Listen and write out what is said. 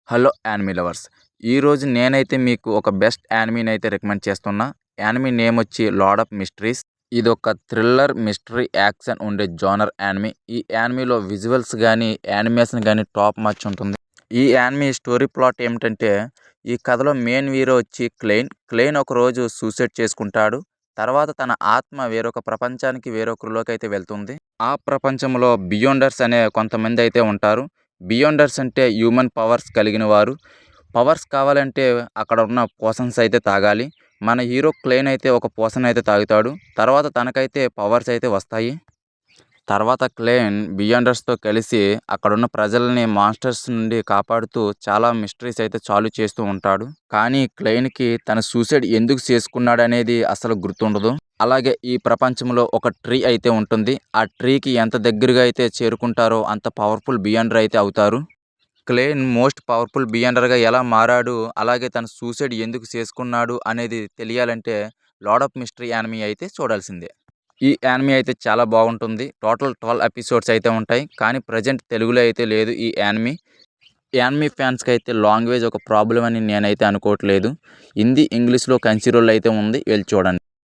Hello anime lovers. ఈరోజు నేనైతే మీకు ఒక బెస్ట్ యానిమీని అయితే రికమెండ్ చేస్తున్నా. యానిమీ నేమ్ వచ్చి లార్డ్ ఆఫ్ మిస్టరీస్. ఇదొక థ్రిల్లర్, మిస్టరీ, యాక్షన్ ఉండే జోనర్ యానిమీ. ఈ యానిమీలో విజువల్స్ కానీ, యానిమేషన్ కానీ టాప్ మ్యాచ్ ఉంటుంది. ఈ యానిమీ స్టోరీ ప్లాట్ ఏమిటంటే, ఈ కథలో మెయిన్ హీరో వచ్చి క్లెయిన్ ఒకరోజు సూసైడ్ చేసుకుంటాడు. తర్వాత తన ఆత్మ వేరొక ప్రపంచానికి, వేరొకరిలోకి అయితే వెళ్తుంది. ఆ ప్రపంచంలో బియాండర్స్ అనే కొంతమంది అయితే ఉంటారు. బియాండర్స్ అంటే హ్యూమన్ పవర్స్ కలిగిన వారు. పవర్స్ కావాలంటే అక్కడ ఉన్న పోషన్స్ అయితే తాగాలి. మన హీరో క్లెయిన్ అయితే ఒక పోషన్ అయితే తాగుతాడు. తర్వాత తనకైతే పవర్స్ అయితే వస్తాయి. తర్వాత క్లెయిన్ బియాండర్స్తో కలిసి అక్కడున్న ప్రజల్ని మాన్స్టర్స్ నుండి కాపాడుతూ చాలా మిస్టరీస్ అయితే సాల్వ్ చేస్తూ ఉంటాడు. కానీ క్లెయిన్కి తన సూసైడ్ ఎందుకు చేసుకున్నాడనేది అసలు గుర్తుండదు. అలాగే ఈ ప్రపంచంలో ఒక ట్రీ అయితే ఉంటుంది. ఆ ట్రీకి ఎంత దగ్గరగా అయితే చేరుకుంటారో అంత పవర్ఫుల్ బియాండర్ అయితే అవుతారు. క్లెయిన్ మోస్ట్ పవర్ఫుల్ బియాండర్గా ఎలా మారాడు, అలాగే తను సూసైడ్ ఎందుకు చేసుకున్నాడు అనేది తెలియాలంటే లార్డ్ ఆఫ్ మిస్టరీ యానిమీ అయితే చూడాల్సిందే. ఈ యానిమీ అయితే చాలా బాగుంటుంది. టోటల్ 12 ఎపిసోడ్స్ అయితే ఉంటాయి. కానీ ప్రజెంట్ తెలుగులో అయితే లేదు ఈ యానిమీ. యానిమీ ఫ్యాన్స్కి అయితే లాంగ్వేజ్ ఒక ప్రాబ్లం అని నేనైతే అనుకోవట్లేదు. హిందీ, ఇంగ్లీష్లో కన్సిడర్ అయితే ఉంది. వెళ్ళి చూడండి.